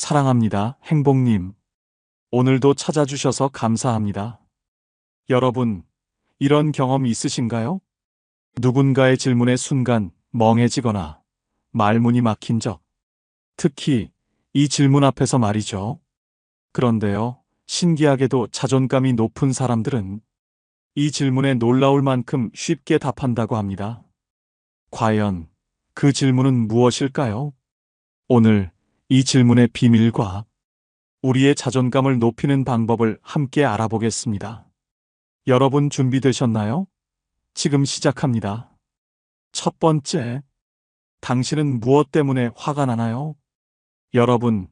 사랑합니다, 행복님. 오늘도 찾아주셔서 감사합니다. 여러분, 이런 경험 있으신가요? 누군가의 질문에 순간 멍해지거나 말문이 막힌 적. 특히 이 질문 앞에서 말이죠. 그런데요, 신기하게도 자존감이 높은 사람들은 이 질문에 놀라울 만큼 쉽게 답한다고 합니다. 과연 그 질문은 무엇일까요? 오늘 이 질문의 비밀과 우리의 자존감을 높이는 방법을 함께 알아보겠습니다. 여러분 준비되셨나요? 지금 시작합니다. 첫 번째, 당신은 무엇 때문에 화가 나나요? 여러분,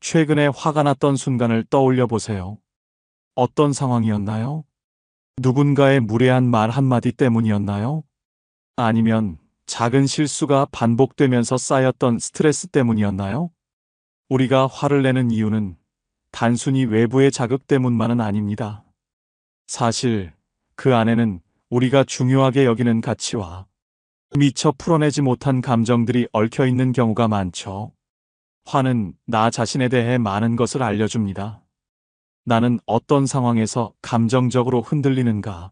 최근에 화가 났던 순간을 떠올려 보세요. 어떤 상황이었나요? 누군가의 무례한 말 한마디 때문이었나요? 아니면 작은 실수가 반복되면서 쌓였던 스트레스 때문이었나요? 우리가 화를 내는 이유는 단순히 외부의 자극 때문만은 아닙니다. 사실 그 안에는 우리가 중요하게 여기는 가치와 미처 풀어내지 못한 감정들이 얽혀 있는 경우가 많죠. 화는 나 자신에 대해 많은 것을 알려줍니다. 나는 어떤 상황에서 감정적으로 흔들리는가?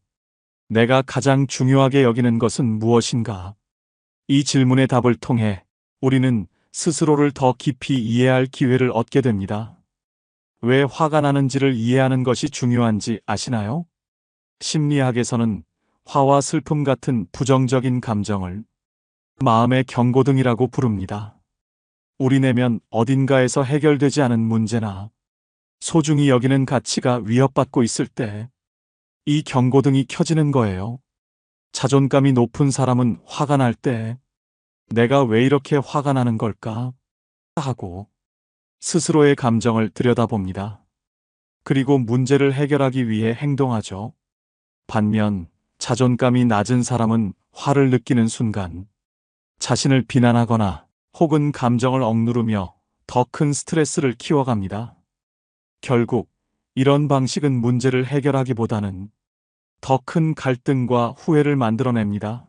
내가 가장 중요하게 여기는 것은 무엇인가? 이 질문의 답을 통해 우리는 스스로를 더 깊이 이해할 기회를 얻게 됩니다. 왜 화가 나는지를 이해하는 것이 중요한지 아시나요? 심리학에서는 화와 슬픔 같은 부정적인 감정을 마음의 경고등이라고 부릅니다. 우리 내면 어딘가에서 해결되지 않은 문제나 소중히 여기는 가치가 위협받고 있을 때 이 경고등이 켜지는 거예요. 자존감이 높은 사람은 화가 날 때 내가 왜 이렇게 화가 나는 걸까? 하고 스스로의 감정을 들여다봅니다. 그리고 문제를 해결하기 위해 행동하죠. 반면 자존감이 낮은 사람은 화를 느끼는 순간 자신을 비난하거나 혹은 감정을 억누르며 더 큰 스트레스를 키워갑니다. 결국 이런 방식은 문제를 해결하기보다는 더 큰 갈등과 후회를 만들어냅니다.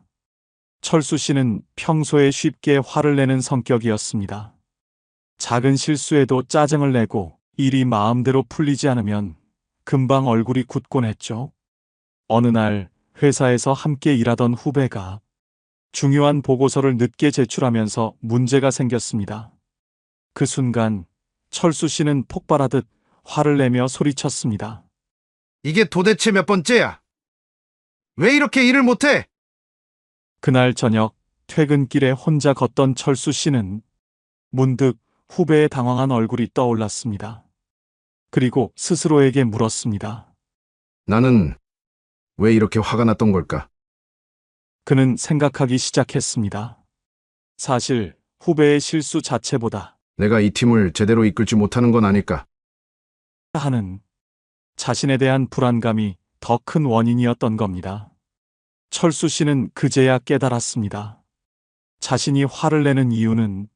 철수 씨는 평소에 쉽게 화를 내는 성격이었습니다. 작은 실수에도 짜증을 내고 일이 마음대로 풀리지 않으면 금방 얼굴이 굳곤 했죠. 어느 날 회사에서 함께 일하던 후배가 중요한 보고서를 늦게 제출하면서 문제가 생겼습니다. 그 순간 철수 씨는 폭발하듯 화를 내며 소리쳤습니다. 이게 도대체 몇 번째야? 왜 이렇게 일을 못해? 그날 저녁 퇴근길에 혼자 걷던 철수 씨는 문득 후배의 당황한 얼굴이 떠올랐습니다. 그리고 스스로에게 물었습니다. 나는 왜 이렇게 화가 났던 걸까? 그는 생각하기 시작했습니다. 사실 후배의 실수 자체보다 내가 이 팀을 제대로 이끌지 못하는 건 아닐까? 하는 자신에 대한 불안감이 더 큰 원인이었던 겁니다. 철수 씨는 그제야 깨달았습니다. 자신이 화를 내는 이유는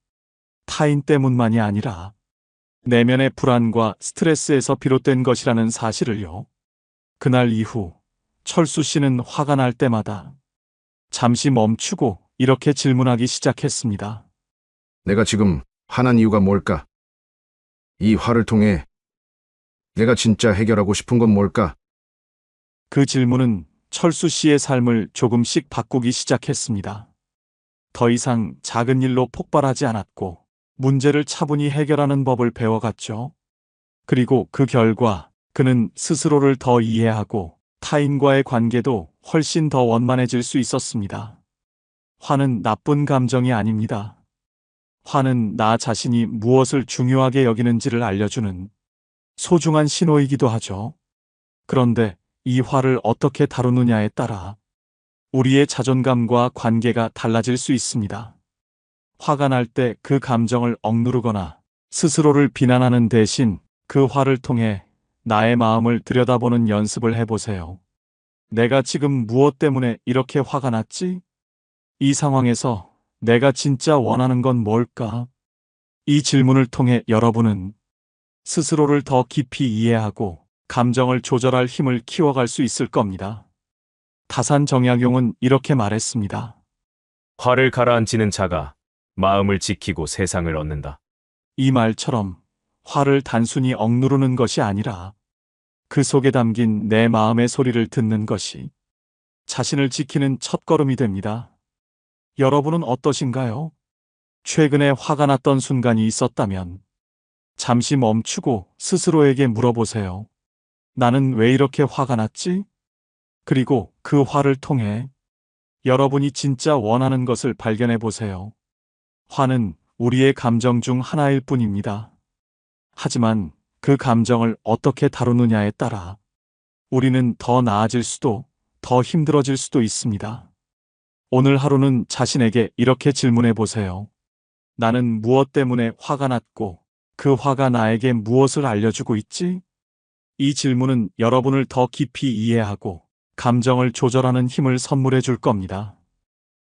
타인 때문만이 아니라 내면의 불안과 스트레스에서 비롯된 것이라는 사실을요. 그날 이후 철수 씨는 화가 날 때마다 잠시 멈추고 이렇게 질문하기 시작했습니다. 내가 지금 화난 이유가 뭘까? 이 화를 통해 내가 진짜 해결하고 싶은 건 뭘까? 그 질문은 철수 씨의 삶을 조금씩 바꾸기 시작했습니다. 더 이상 작은 일로 폭발하지 않았고 문제를 차분히 해결하는 법을 배워갔죠. 그리고 그 결과 그는 스스로를 더 이해하고 타인과의 관계도 훨씬 더 원만해질 수 있었습니다. 화는 나쁜 감정이 아닙니다. 화는 나 자신이 무엇을 중요하게 여기는지를 알려주는 소중한 신호이기도 하죠. 그런데 이 화를 어떻게 다루느냐에 따라 우리의 자존감과 관계가 달라질 수 있습니다. 화가 날 때 그 감정을 억누르거나 스스로를 비난하는 대신 그 화를 통해 나의 마음을 들여다보는 연습을 해보세요. 내가 지금 무엇 때문에 이렇게 화가 났지? 이 상황에서 내가 진짜 원하는 건 뭘까? 이 질문을 통해 여러분은 스스로를 더 깊이 이해하고 감정을 조절할 힘을 키워갈 수 있을 겁니다. 다산 정약용은 이렇게 말했습니다. 화를 가라앉히는 자가 마음을 지키고 세상을 얻는다. 이 말처럼 화를 단순히 억누르는 것이 아니라 그 속에 담긴 내 마음의 소리를 듣는 것이 자신을 지키는 첫걸음이 됩니다. 여러분은 어떠신가요? 최근에 화가 났던 순간이 있었다면 잠시 멈추고 스스로에게 물어보세요. 나는 왜 이렇게 화가 났지? 그리고 그 화를 통해 여러분이 진짜 원하는 것을 발견해 보세요. 화는 우리의 감정 중 하나일 뿐입니다. 하지만 그 감정을 어떻게 다루느냐에 따라 우리는 더 나아질 수도 더 힘들어질 수도 있습니다. 오늘 하루는 자신에게 이렇게 질문해 보세요. 나는 무엇 때문에 화가 났고 그 화가 나에게 무엇을 알려주고 있지? 이 질문은 여러분을 더 깊이 이해하고 감정을 조절하는 힘을 선물해 줄 겁니다.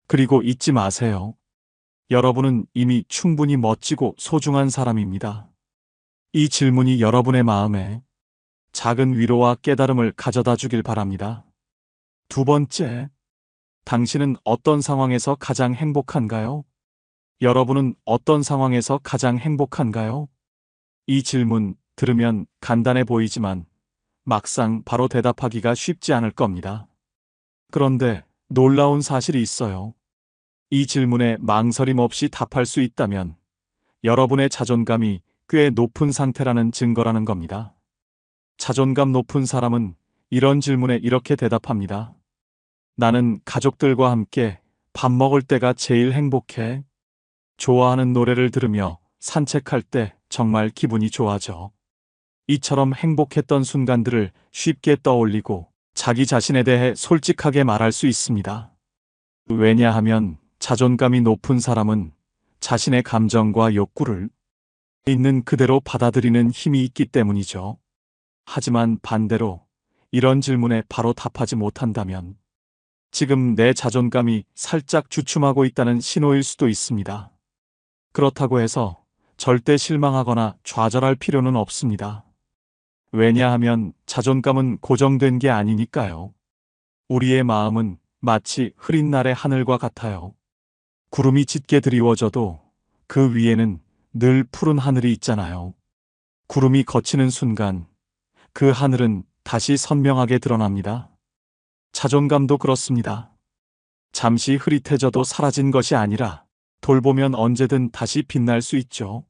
그리고 잊지 마세요. 여러분은 이미 충분히 멋지고 소중한 사람입니다. 이 질문이 여러분의 마음에 작은 위로와 깨달음을 가져다 주길 바랍니다. 두 번째, 당신은 어떤 상황에서 가장 행복한가요? 여러분은 어떤 상황에서 가장 행복한가요? 이 질문 들으면 간단해 보이지만 막상 바로 대답하기가 쉽지 않을 겁니다. 그런데 놀라운 사실이 있어요. 이 질문에 망설임 없이 답할 수 있다면 여러분의 자존감이 꽤 높은 상태라는 증거라는 겁니다. 자존감 높은 사람은 이런 질문에 이렇게 대답합니다. 나는 가족들과 함께 밥 먹을 때가 제일 행복해. 좋아하는 노래를 들으며 산책할 때 정말 기분이 좋아져. 이처럼 행복했던 순간들을 쉽게 떠올리고 자기 자신에 대해 솔직하게 말할 수 있습니다. 왜냐하면 자존감이 높은 사람은 자신의 감정과 욕구를 있는 그대로 받아들이는 힘이 있기 때문이죠. 하지만 반대로 이런 질문에 바로 답하지 못한다면 지금 내 자존감이 살짝 주춤하고 있다는 신호일 수도 있습니다. 그렇다고 해서 절대 실망하거나 좌절할 필요는 없습니다. 왜냐하면 자존감은 고정된 게 아니니까요. 우리의 마음은 마치 흐린 날의 하늘과 같아요. 구름이 짙게 드리워져도 그 위에는 늘 푸른 하늘이 있잖아요. 구름이 걷히는 순간 그 하늘은 다시 선명하게 드러납니다. 자존감도 그렇습니다. 잠시 흐릿해져도 사라진 것이 아니라 돌보면 언제든 다시 빛날 수 있죠.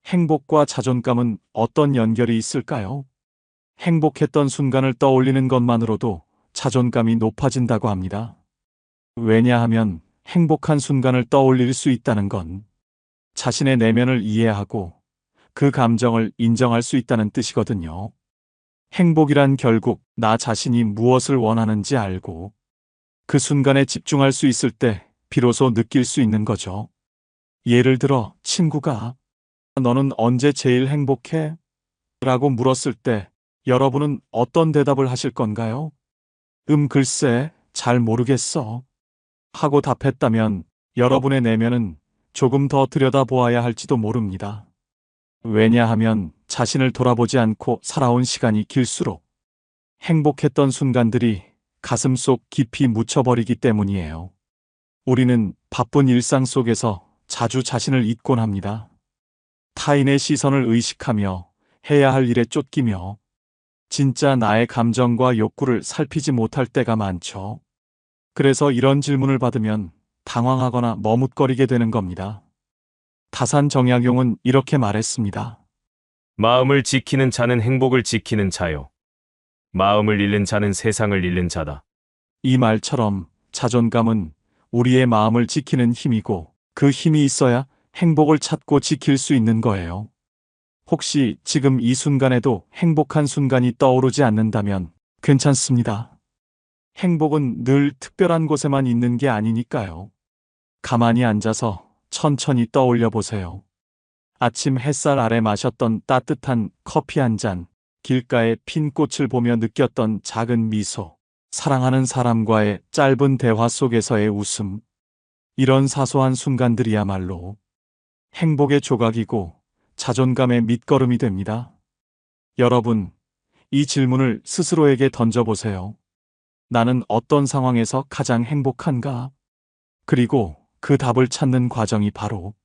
행복과 자존감은 어떤 연결이 있을까요? 행복했던 순간을 떠올리는 것만으로도 자존감이 높아진다고 합니다. 왜냐하면 행복한 순간을 떠올릴 수 있다는 건 자신의 내면을 이해하고 그 감정을 인정할 수 있다는 뜻이거든요. 행복이란 결국 나 자신이 무엇을 원하는지 알고 그 순간에 집중할 수 있을 때 비로소 느낄 수 있는 거죠. 예를 들어 친구가 너는 언제 제일 행복해? 라고 물었을 때 여러분은 어떤 대답을 하실 건가요? 글쎄, 잘 모르겠어. 하고 답했다면 여러분의 내면은 조금 더 들여다보아야 할지도 모릅니다. 왜냐하면 자신을 돌아보지 않고 살아온 시간이 길수록 행복했던 순간들이 가슴속 깊이 묻혀버리기 때문이에요. 우리는 바쁜 일상 속에서 자주 자신을 잊곤 합니다. 타인의 시선을 의식하며 해야 할 일에 쫓기며 진짜 나의 감정과 욕구를 살피지 못할 때가 많죠. 그래서 이런 질문을 받으면 당황하거나 머뭇거리게 되는 겁니다. 다산 정약용은 이렇게 말했습니다. 마음을 지키는 자는 행복을 지키는 자요. 마음을 잃는 자는 세상을 잃는 자다. 이 말처럼 자존감은 우리의 마음을 지키는 힘이고 그 힘이 있어야 행복을 찾고 지킬 수 있는 거예요. 혹시 지금 이 순간에도 행복한 순간이 떠오르지 않는다면 괜찮습니다. 행복은 늘 특별한 곳에만 있는 게 아니니까요. 가만히 앉아서 천천히 떠올려 보세요. 아침 햇살 아래 마셨던 따뜻한 커피 한 잔, 길가의 핀 꽃을 보며 느꼈던 작은 미소, 사랑하는 사람과의 짧은 대화 속에서의 웃음. 이런 사소한 순간들이야말로 행복의 조각이고 자존감의 밑거름이 됩니다. 여러분, 이 질문을 스스로에게 던져보세요. 나는 어떤 상황에서 가장 행복한가? 그리고 그 답을 찾는 과정이 바로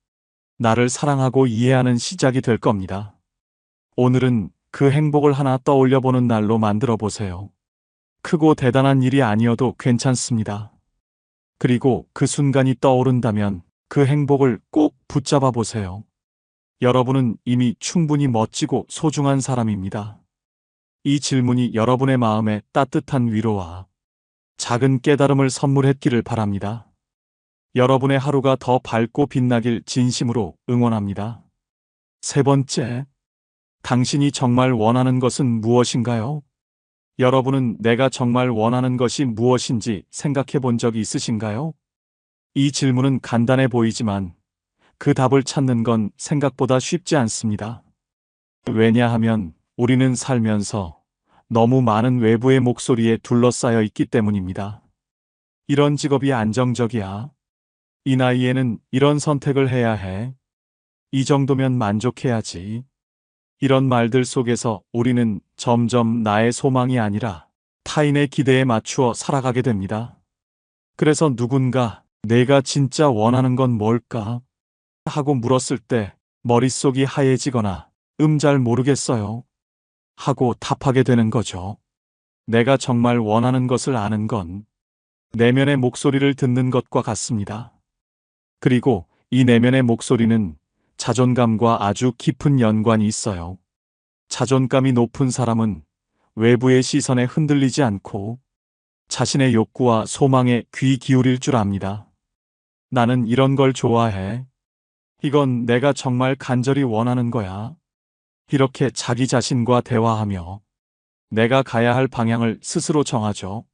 나를 사랑하고 이해하는 시작이 될 겁니다. 오늘은 그 행복을 하나 떠올려 보는 날로 만들어 보세요. 크고 대단한 일이 아니어도 괜찮습니다. 그리고 그 순간이 떠오른다면 그 행복을 꼭 붙잡아 보세요. 여러분은 이미 충분히 멋지고 소중한 사람입니다. 이 질문이 여러분의 마음에 따뜻한 위로와 작은 깨달음을 선물했기를 바랍니다. 여러분의 하루가 더 밝고 빛나길 진심으로 응원합니다. 세 번째, 당신이 정말 원하는 것은 무엇인가요? 여러분은 내가 정말 원하는 것이 무엇인지 생각해 본 적이 있으신가요? 이 질문은 간단해 보이지만 그 답을 찾는 건 생각보다 쉽지 않습니다. 왜냐하면 우리는 살면서 너무 많은 외부의 목소리에 둘러싸여 있기 때문입니다. 이런 직업이 안정적이야. 이 나이에는 이런 선택을 해야 해. 이 정도면 만족해야지. 이런 말들 속에서 우리는 점점 나의 소망이 아니라 타인의 기대에 맞추어 살아가게 됩니다. 그래서 누군가 내가 진짜 원하는 건 뭘까? 하고 물었을 때 머릿속이 하얘지거나 잘 모르겠어요. 하고 답하게 되는 거죠. 내가 정말 원하는 것을 아는 건 내면의 목소리를 듣는 것과 같습니다. 그리고 이 내면의 목소리는 자존감과 아주 깊은 연관이 있어요. 자존감이 높은 사람은 외부의 시선에 흔들리지 않고 자신의 욕구와 소망에 귀 기울일 줄 압니다. 나는 이런 걸 좋아해. 이건 내가 정말 간절히 원하는 거야. 이렇게 자기 자신과 대화하며 내가 가야 할 방향을 스스로 정하죠.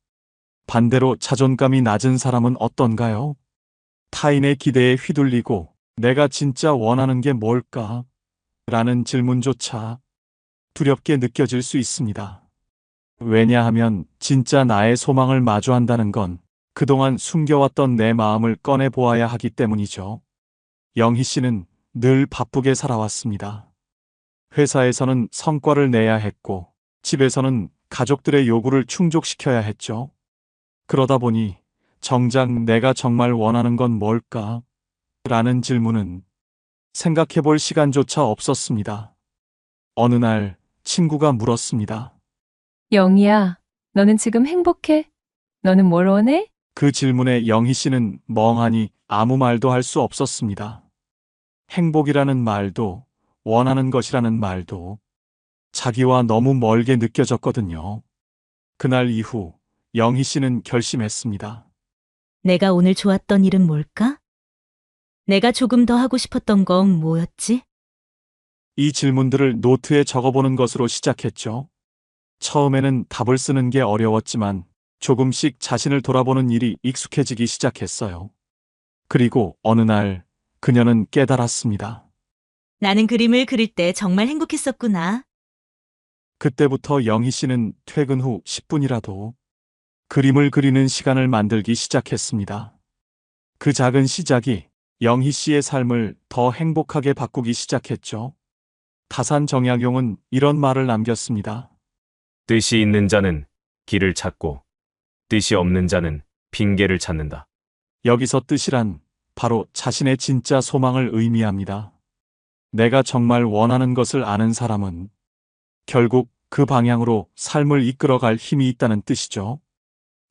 반대로 자존감이 낮은 사람은 어떤가요? 타인의 기대에 휘둘리고 내가 진짜 원하는 게 뭘까? 라는 질문조차 두렵게 느껴질 수 있습니다. 왜냐하면 진짜 나의 소망을 마주한다는 건 그동안 숨겨왔던 내 마음을 꺼내 보아야 하기 때문이죠. 영희 씨는 늘 바쁘게 살아왔습니다. 회사에서는 성과를 내야 했고, 집에서는 가족들의 요구를 충족시켜야 했죠. 그러다 보니 정작 내가 정말 원하는 건 뭘까? 라는 질문은 생각해 볼 시간조차 없었습니다. 어느 날 친구가 물었습니다. 영희야, 너는 지금 행복해? 너는 뭘 원해? 그 질문에 영희 씨는 멍하니 아무 말도 할 수 없었습니다. 행복이라는 말도 원하는 것이라는 말도 자기와 너무 멀게 느껴졌거든요. 그날 이후 영희 씨는 결심했습니다. 내가 오늘 좋았던 일은 뭘까? 내가 조금 더 하고 싶었던 건 뭐였지? 이 질문들을 노트에 적어보는 것으로 시작했죠. 처음에는 답을 쓰는 게 어려웠지만 조금씩 자신을 돌아보는 일이 익숙해지기 시작했어요. 그리고 어느 날 그녀는 깨달았습니다. 나는 그림을 그릴 때 정말 행복했었구나. 그때부터 영희 씨는 퇴근 후 10분이라도 그림을 그리는 시간을 만들기 시작했습니다. 그 작은 시작이 영희 씨의 삶을 더 행복하게 바꾸기 시작했죠. 다산 정약용은 이런 말을 남겼습니다. 뜻이 있는 자는 길을 찾고 뜻이 없는 자는 핑계를 찾는다. 여기서 뜻이란 바로 자신의 진짜 소망을 의미합니다. 내가 정말 원하는 것을 아는 사람은 결국 그 방향으로 삶을 이끌어갈 힘이 있다는 뜻이죠.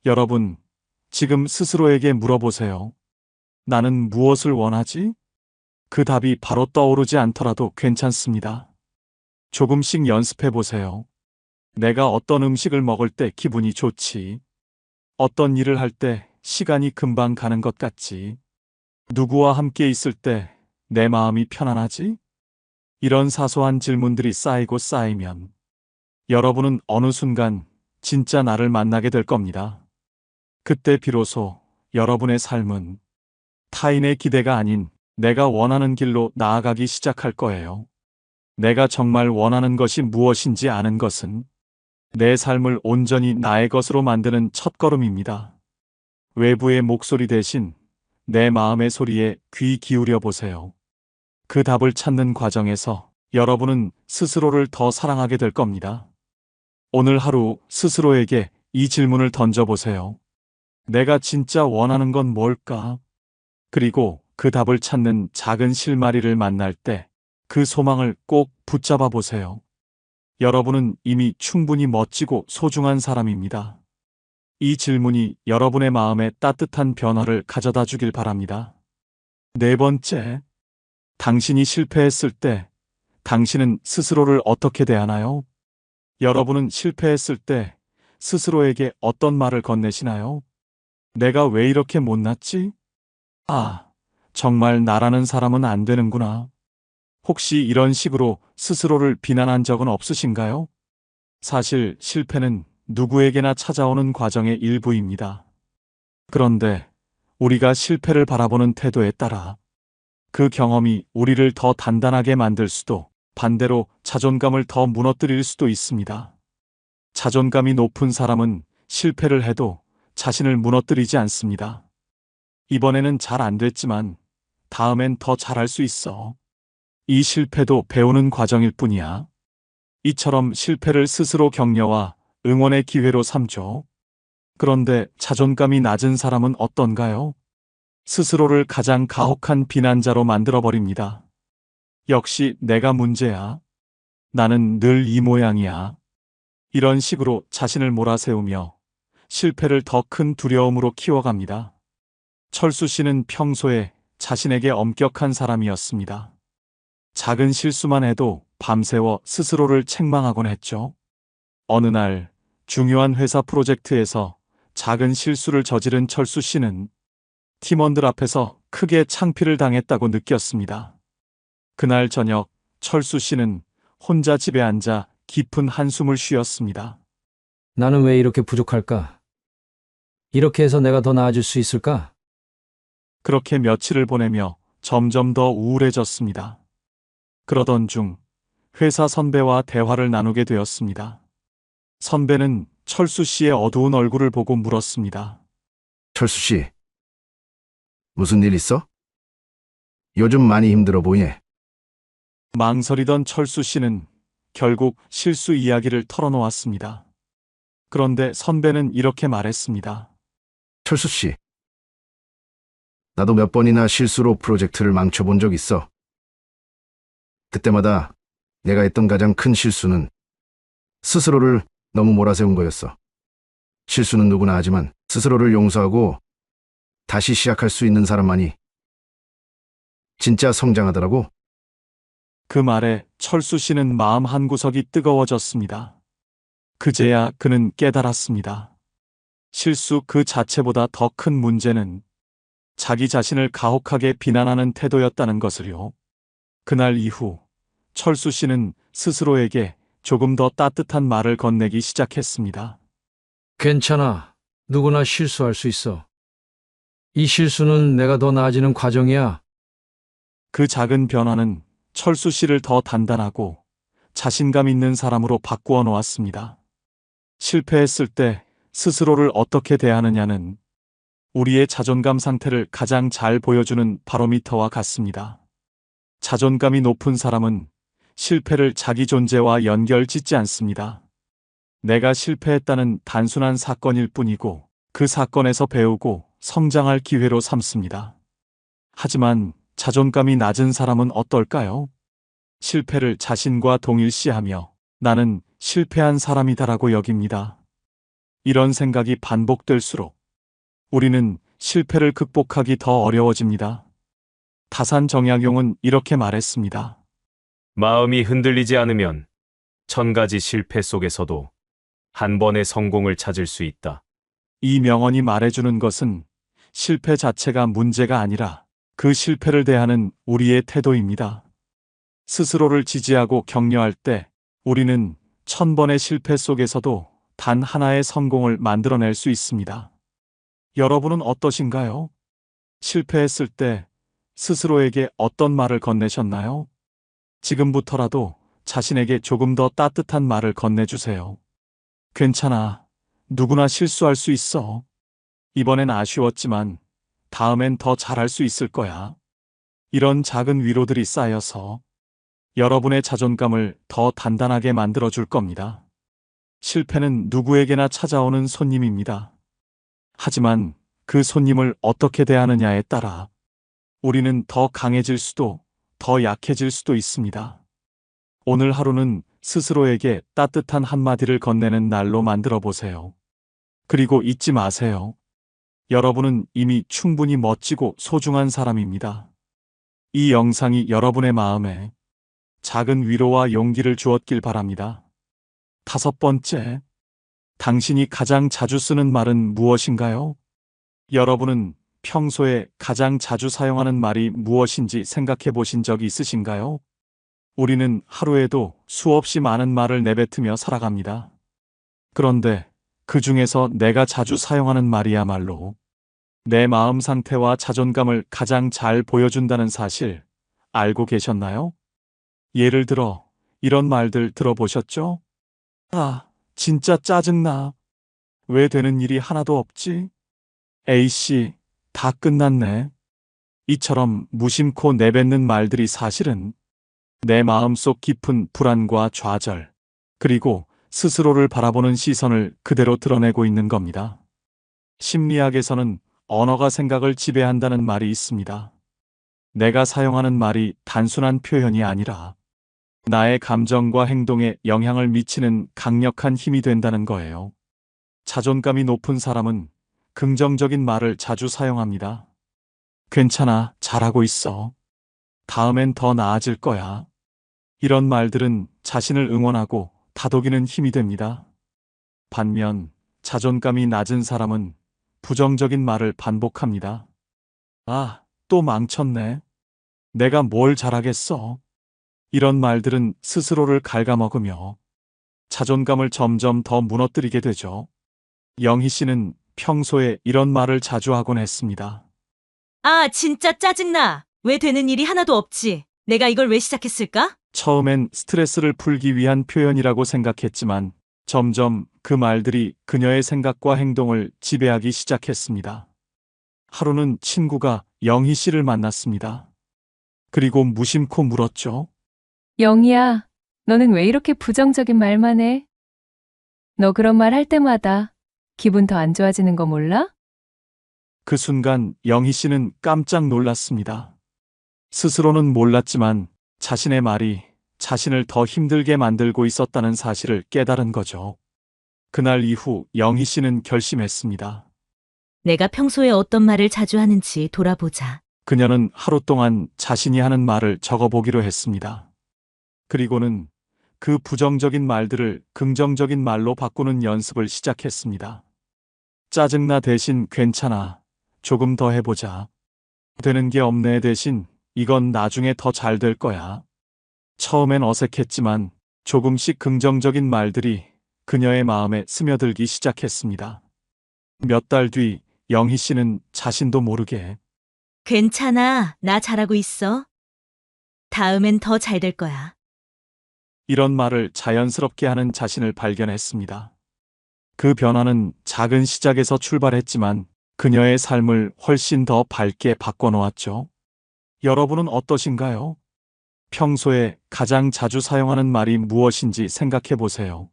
여러분, 지금 스스로에게 물어보세요. 나는 무엇을 원하지? 그 답이 바로 떠오르지 않더라도 괜찮습니다. 조금씩 연습해 보세요. 내가 어떤 음식을 먹을 때 기분이 좋지? 어떤 일을 할 때 시간이 금방 가는 것 같지? 누구와 함께 있을 때 내 마음이 편안하지? 이런 사소한 질문들이 쌓이고 쌓이면 여러분은 어느 순간 진짜 나를 만나게 될 겁니다. 그때 비로소 여러분의 삶은 타인의 기대가 아닌 내가 원하는 길로 나아가기 시작할 거예요. 내가 정말 원하는 것이 무엇인지 아는 것은 내 삶을 온전히 나의 것으로 만드는 첫걸음입니다. 외부의 목소리 대신 내 마음의 소리에 귀 기울여 보세요. 그 답을 찾는 과정에서 여러분은 스스로를 더 사랑하게 될 겁니다. 오늘 하루 스스로에게 이 질문을 던져보세요. 내가 진짜 원하는 건 뭘까? 그리고 그 답을 찾는 작은 실마리를 만날 때 그 소망을 꼭 붙잡아 보세요. 여러분은 이미 충분히 멋지고 소중한 사람입니다. 이 질문이 여러분의 마음에 따뜻한 변화를 가져다 주길 바랍니다. 네 번째, 당신이 실패했을 때 당신은 스스로를 어떻게 대하나요? 여러분은 실패했을 때 스스로에게 어떤 말을 건네시나요? 내가 왜 이렇게 못났지? 아, 정말 나라는 사람은 안 되는구나. 혹시 이런 식으로 스스로를 비난한 적은 없으신가요? 사실 실패는 누구에게나 찾아오는 과정의 일부입니다. 그런데 우리가 실패를 바라보는 태도에 따라 그 경험이 우리를 더 단단하게 만들 수도 반대로 자존감을 더 무너뜨릴 수도 있습니다. 자존감이 높은 사람은 실패를 해도 자신을 무너뜨리지 않습니다. 이번에는 잘 안 됐지만 다음엔 더 잘할 수 있어. 이 실패도 배우는 과정일 뿐이야. 이처럼 실패를 스스로 격려와 응원의 기회로 삼죠. 그런데 자존감이 낮은 사람은 어떤가요? 스스로를 가장 가혹한 비난자로 만들어버립니다. 역시 내가 문제야. 나는 늘 이 모양이야. 이런 식으로 자신을 몰아세우며 실패를 더 큰 두려움으로 키워갑니다. 철수 씨는 평소에 자신에게 엄격한 사람이었습니다. 작은 실수만 해도 밤새워 스스로를 책망하곤 했죠. 어느 날 중요한 회사 프로젝트에서 작은 실수를 저지른 철수 씨는 팀원들 앞에서 크게 창피를 당했다고 느꼈습니다. 그날 저녁 철수 씨는 혼자 집에 앉아 깊은 한숨을 쉬었습니다. 나는 왜 이렇게 부족할까? 이렇게 해서 내가 더 나아질 수 있을까? 그렇게 며칠을 보내며 점점 더 우울해졌습니다. 그러던 중 회사 선배와 대화를 나누게 되었습니다. 선배는 철수 씨의 어두운 얼굴을 보고 물었습니다. 철수 씨, 무슨 일 있어? 요즘 많이 힘들어 보이네. 망설이던 철수 씨는 결국 실수 이야기를 털어놓았습니다. 그런데 선배는 이렇게 말했습니다. 철수 씨, 나도 몇 번이나 실수로 프로젝트를 망쳐본 적 있어. 그때마다 내가 했던 가장 큰 실수는 스스로를 너무 몰아세운 거였어. 실수는 누구나 하지만 스스로를 용서하고 다시 시작할 수 있는 사람만이 진짜 성장하더라고. 그 말에 철수 씨는 마음 한구석이 뜨거워졌습니다. 그제야 그는 깨달았습니다. 실수 그 자체보다 더 큰 문제는 자기 자신을 가혹하게 비난하는 태도였다는 것을요. 그날 이후 철수 씨는 스스로에게 조금 더 따뜻한 말을 건네기 시작했습니다. 괜찮아. 누구나 실수할 수 있어. 이 실수는 내가 더 나아지는 과정이야. 그 작은 변화는 철수 씨를 더 단단하고 자신감 있는 사람으로 바꾸어 놓았습니다. 실패했을 때 스스로를 어떻게 대하느냐는 우리의 자존감 상태를 가장 잘 보여주는 바로미터와 같습니다. 자존감이 높은 사람은 실패를 자기 존재와 연결 짓지 않습니다. 내가 실패했다는 단순한 사건일 뿐이고 그 사건에서 배우고 성장할 기회로 삼습니다. 하지만 자존감이 낮은 사람은 어떨까요? 실패를 자신과 동일시하며 나는 실패한 사람이다라고 여깁니다. 이런 생각이 반복될수록 우리는 실패를 극복하기 더 어려워집니다. 다산 정약용은 이렇게 말했습니다. 마음이 흔들리지 않으면 1000가지 실패 속에서도 한 번의 성공을 찾을 수 있다. 이 명언이 말해주는 것은 실패 자체가 문제가 아니라 그 실패를 대하는 우리의 태도입니다. 스스로를 지지하고 격려할 때 우리는 1000번의 실패 속에서도 단 하나의 성공을 만들어낼 수 있습니다. 여러분은 어떠신가요? 실패했을 때 스스로에게 어떤 말을 건네셨나요? 지금부터라도 자신에게 조금 더 따뜻한 말을 건네주세요. 괜찮아. 누구나 실수할 수 있어. 이번엔 아쉬웠지만 다음엔 더 잘할 수 있을 거야. 이런 작은 위로들이 쌓여서 여러분의 자존감을 더 단단하게 만들어줄 겁니다. 실패는 누구에게나 찾아오는 손님입니다. 하지만 그 손님을 어떻게 대하느냐에 따라 우리는 더 강해질 수도 더 약해질 수도 있습니다. 오늘 하루는 스스로에게 따뜻한 한마디를 건네는 날로 만들어 보세요. 그리고 잊지 마세요. 여러분은 이미 충분히 멋지고 소중한 사람입니다. 이 영상이 여러분의 마음에 작은 위로와 용기를 주었길 바랍니다. 5번째, 당신이 가장 자주 쓰는 말은 무엇인가요? 여러분은 평소에 가장 자주 사용하는 말이 무엇인지 생각해 보신 적이 있으신가요? 우리는 하루에도 수없이 많은 말을 내뱉으며 살아갑니다. 그런데 그 중에서 내가 자주 사용하는 말이야말로 내 마음 상태와 자존감을 가장 잘 보여준다는 사실 알고 계셨나요? 예를 들어 이런 말들 들어보셨죠? 아, 진짜 짜증나. 왜 되는 일이 하나도 없지? A씨, 다 끝났네. 이처럼 무심코 내뱉는 말들이 사실은 내 마음속 깊은 불안과 좌절, 그리고 스스로를 바라보는 시선을 그대로 드러내고 있는 겁니다. 심리학에서는 언어가 생각을 지배한다는 말이 있습니다. 내가 사용하는 말이 단순한 표현이 아니라 나의 감정과 행동에 영향을 미치는 강력한 힘이 된다는 거예요. 자존감이 높은 사람은 긍정적인 말을 자주 사용합니다. 괜찮아, 잘하고 있어. 다음엔 더 나아질 거야. 이런 말들은 자신을 응원하고 다독이는 힘이 됩니다. 반면 자존감이 낮은 사람은 부정적인 말을 반복합니다. 아, 또 망쳤네. 내가 뭘 잘하겠어. 이런 말들은 스스로를 갉아먹으며 자존감을 점점 더 무너뜨리게 되죠. 영희 씨는 평소에 이런 말을 자주 하곤 했습니다. 아, 진짜 짜증나. 왜 되는 일이 하나도 없지? 내가 이걸 왜 시작했을까? 처음엔 스트레스를 풀기 위한 표현이라고 생각했지만 점점 그 말들이 그녀의 생각과 행동을 지배하기 시작했습니다. 하루는 친구가 영희 씨를 만났습니다. 그리고 무심코 물었죠. 영희야, 너는 왜 이렇게 부정적인 말만 해? 너 그런 말 할 때마다 기분 더 안 좋아지는 거 몰라? 그 순간 영희 씨는 깜짝 놀랐습니다. 스스로는 몰랐지만 자신의 말이 자신을 더 힘들게 만들고 있었다는 사실을 깨달은 거죠. 그날 이후 영희 씨는 결심했습니다. 내가 평소에 어떤 말을 자주 하는지 돌아보자. 그녀는 하루 동안 자신이 하는 말을 적어보기로 했습니다. 그리고는 그 부정적인 말들을 긍정적인 말로 바꾸는 연습을 시작했습니다. 짜증나 대신 괜찮아. 조금 더 해보자. 되는 게 없네 대신 이건 나중에 더 잘 될 거야. 처음엔 어색했지만 조금씩 긍정적인 말들이 그녀의 마음에 스며들기 시작했습니다. 몇 달 뒤 영희 씨는 자신도 모르게 괜찮아. 나 잘하고 있어. 다음엔 더 잘 될 거야. 이런 말을 자연스럽게 하는 자신을 발견했습니다. 그 변화는 작은 시작에서 출발했지만 그녀의 삶을 훨씬 더 밝게 바꿔놓았죠. 여러분은 어떠신가요? 평소에 가장 자주 사용하는 말이 무엇인지 생각해 보세요.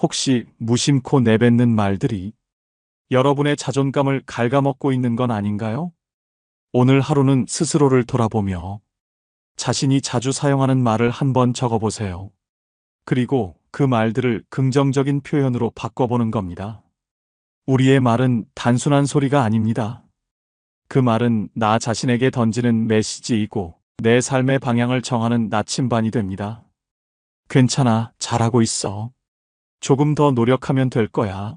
혹시 무심코 내뱉는 말들이 여러분의 자존감을 갉아먹고 있는 건 아닌가요? 오늘 하루는 스스로를 돌아보며 자신이 자주 사용하는 말을 한번 적어보세요. 그리고 그 말들을 긍정적인 표현으로 바꿔보는 겁니다. 우리의 말은 단순한 소리가 아닙니다. 그 말은 나 자신에게 던지는 메시지이고 내 삶의 방향을 정하는 나침반이 됩니다. 괜찮아, 잘하고 있어. 조금 더 노력하면 될 거야.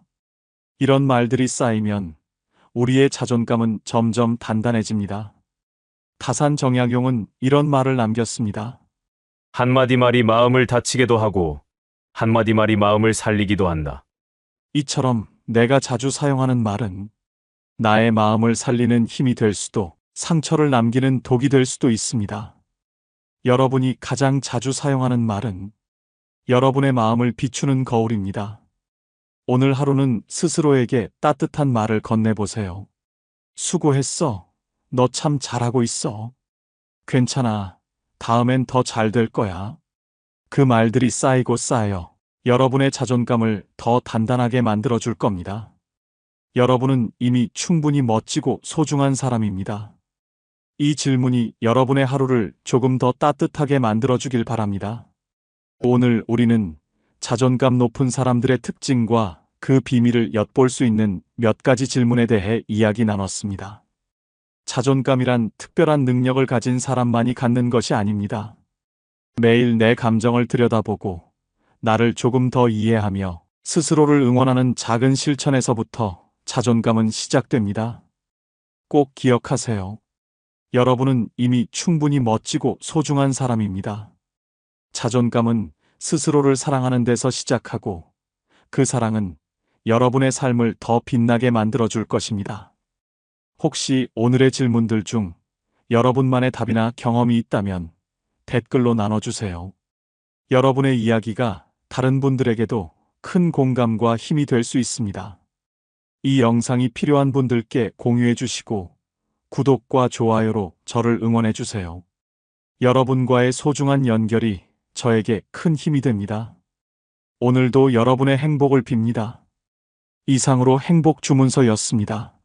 이런 말들이 쌓이면 우리의 자존감은 점점 단단해집니다. 다산 정약용은 이런 말을 남겼습니다. 한마디 말이 마음을 다치게도 하고 한마디 말이 마음을 살리기도 한다. 이처럼 내가 자주 사용하는 말은 나의 마음을 살리는 힘이 될 수도 상처를 남기는 독이 될 수도 있습니다. 여러분이 가장 자주 사용하는 말은 여러분의 마음을 비추는 거울입니다. 오늘 하루는 스스로에게 따뜻한 말을 건네보세요. 수고했어. 너 참 잘하고 있어. 괜찮아. 다음엔 더 잘 될 거야. 그 말들이 쌓이고 쌓여 여러분의 자존감을 더 단단하게 만들어줄 겁니다. 여러분은 이미 충분히 멋지고 소중한 사람입니다. 이 질문이 여러분의 하루를 조금 더 따뜻하게 만들어주길 바랍니다. 오늘 우리는 자존감 높은 사람들의 특징과 그 비밀을 엿볼 수 있는 몇 가지 질문에 대해 이야기 나눴습니다. 자존감이란 특별한 능력을 가진 사람만이 갖는 것이 아닙니다. 매일 내 감정을 들여다보고 나를 조금 더 이해하며 스스로를 응원하는 작은 실천에서부터 자존감은 시작됩니다. 꼭 기억하세요. 여러분은 이미 충분히 멋지고 소중한 사람입니다. 자존감은 스스로를 사랑하는 데서 시작하고 그 사랑은 여러분의 삶을 더 빛나게 만들어줄 것입니다. 혹시 오늘의 질문들 중 여러분만의 답이나 경험이 있다면 댓글로 나눠주세요. 여러분의 이야기가 다른 분들에게도 큰 공감과 힘이 될 수 있습니다. 이 영상이 필요한 분들께 공유해 주시고 구독과 좋아요로 저를 응원해 주세요. 여러분과의 소중한 연결이 저에게 큰 힘이 됩니다. 오늘도 여러분의 행복을 빕니다. 이상으로 행복 주문서였습니다.